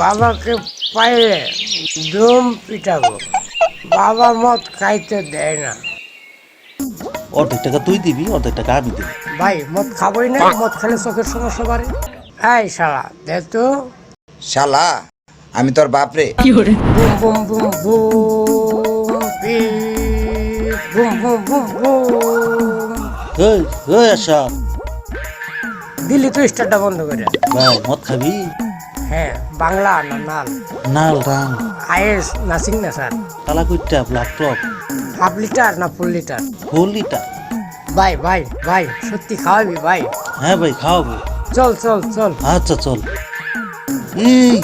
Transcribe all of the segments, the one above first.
বাবাকে পাইলে দম পিটাবো। বাবা মদ খাইতে দেয় না। অর্ধেক টাকা তুই দিবি, অর্ধেক টাকা আমি দিবি। ভাই মদ খাবোই না, মদ খেলে চোখের সমস্যা বাড়ে। এই শালা দে তো। শালা আমি তোর বাপরে। Boom boom boom boom P boom boom boom boom. এই এই আশা দিল্লি তো স্টারটা বন্ধ করে। ভাই মদ খাবি? হ্যাঁ, বাংলা না নাল? নাল রাং আইএস নাসিং না স্যার? কালা কুইটা ব্ল্যাক টপ হাফ লিটার না ফুল লিটার? ফুল লিটার। ভাই ভাই ভাই সত্যি খাওয়াবি ভাই? হ্যাঁ ভাই খাওয়াবো। চল চল চল। আচ্ছা চল। এই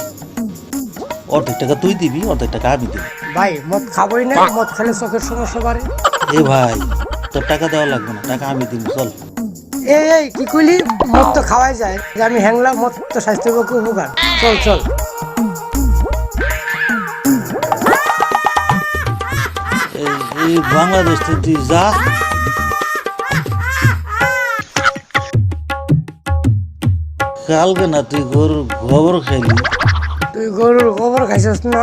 অর্ধেক টাকা তুই দিবি, অর্ধেক টাকা আমি দিবি। ভাই মদ খাবোই না, মদ খেলে চোখের সমস্যা বাড়ে। এ ভাই তোর টাকা দেওয়া লাগবে না, টাকা আমি দিব। চল। এই এই কি কইলি? মদ তো খাওয়াই যায়, যে আমি হ্যাংলা, মদ তো স্বাস্থ্যের পক্ষে উপকার। চল চল। এই বাংলাদেশ থেকে তুই যা। কালকে না তুই গরুর গোবর খাইলি। তুই গরুর গোবর খাইছিস না?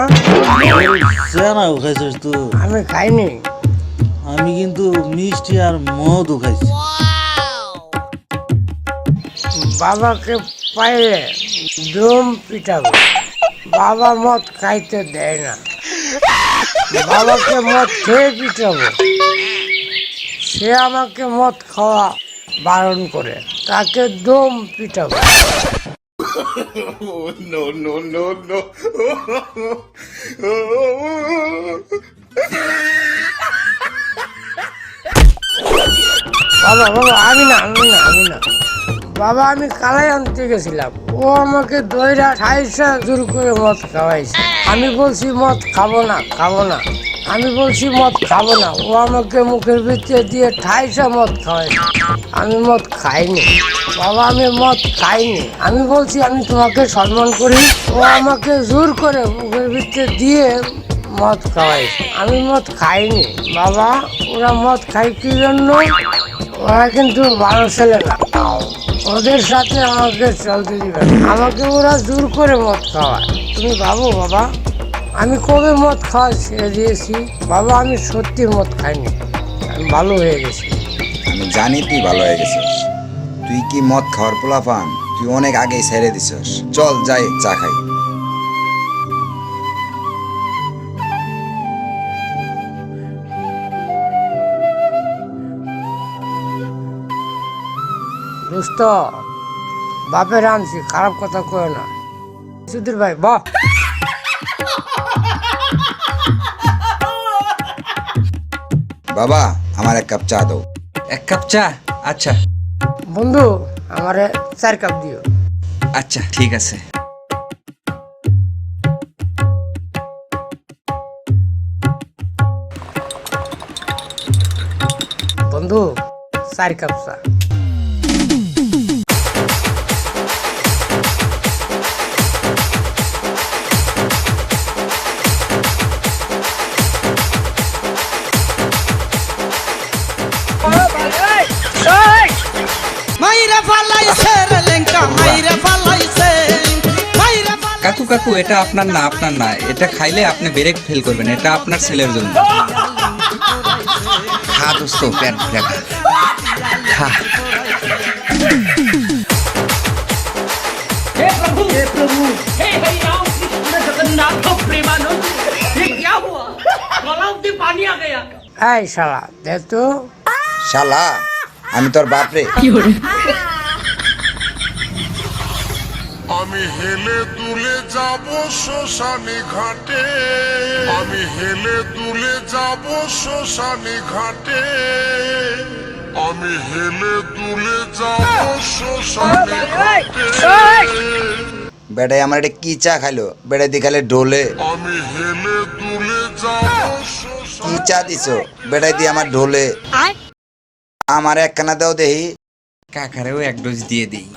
চেনাও খাইছিস তুই? আমি খাইনি। আমি কিন্তু মিষ্টি আর মধু খাইছি। বাবাকে পাইলে দম পিটাবো। বাবা মদ খাইতে দেয় না। বাবাকে মদ খেয়ে পিটাবো। সে আমাকে মদ খাওয়া বারণ করে, তাকে দম পিটাবো। বাবা বাবা আমি না আমি না আমি না বাবা, আমি কালাই আনতে গেছিলাম, ও আমাকে দইরা ঠাইসা জোর করে মদ খাওয়াইছে। আমি বলছি মদ খাবো না খাবো না, আমি বলছি মদ খাবো না, ও আমাকে মুখের ভিতরে দিয়ে ঠাইসা মদ খাওয়াইছে। আমি মদ খাইনি বাবা, আমি মদ খাইনি। আমি বলছি আমি তোমাকে সম্মান করি, ও আমাকে জোর করে মুখের ভিতরে দিয়ে মদ খাওয়াইছে। আমি মদ খাইনি বাবা। ওরা মদ খাই কি জন্য? ওরা কিন্তু ভালো ছেলে না, ওদের সাথে আমাকে চলতে দিবে না। আমাকে ওরা জোর করে মদ খাওয়ায়। তুমি ভাবো বাবা, আমি কবে মদ খাওয়া ছেড়ে দিয়েছি বাবা? আমি সত্যি মদ খাইনি, আমি ভালো হয়ে গেছি। আমি জানি তুই ভালো হয়ে গেছিস। তুই কি মদ খাওয়ার পোলা পান? তুই অনেক আগেই ছেড়ে দিছিস। চল যাই চা খাই। দোস্ত, বাপের আনছি, খারাপ কথা কয় না। সুধীর ভাই বাহ। বাবা আমার এক কাপ চা দাও। এক কাপ চা? আচ্ছা বন্ধু, আমারে 4 কাপ দিও। আচ্ছা ঠিক আছে। বন্ধু 4 কাপ চা। কাকু কাকু, এটা আপনার না, আপনার না। এটা খাইলে আপনি ব্রেক ফেল করবেন, এটা আপনার ছেলের জন্য। খা দোস্ত, পেট ভরে খা। খা। हे प्रभु हे हरि राम कृष्ण जगन्नाथ प्रेमानंद, ये क्या हुआ? गलाव से पानी आ गया। এই শালা দে তো। শালা আমি তোর বাপরে। আমি হেলে দুলে যাব শ্মশানে ঘাটে, আমি হেলে দুলে যাব শ্মশানে ঘাটে, আমি হেলে দুলে যাব শ্মশানে ঘাটে। বেটাই আমার এটা কি চা খাইলো? বেটাই দি খালে ডোলে। আমি হেলে দুলে যাব কি চা দিছো? বেটাই দি আমার ঢোলে। আমার একখানা দাও দেহি। কাকারেও এক ডোজ দিয়ে দিই।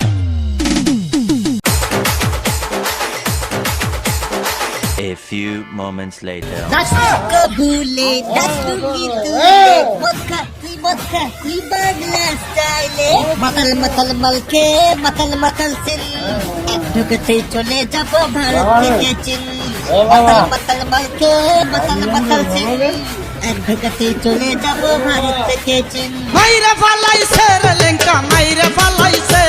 A few moments later. That's the bullet. That's the bullet. বসাই বাংলা স্টাইলে মাতাল মাতাল মালকে মাতাল মাতাল সিল এক ঢুকেতেই চলে যাব ভারত থেকে চীন মাতাল মাতাল মালকে মাতাল মাতাল সিল এক ঢুকেতেই চলে যাব ভারত থেকে চীন মাইরে ফালাইছে রে লেঙ্কা মাইরে ফালাইছে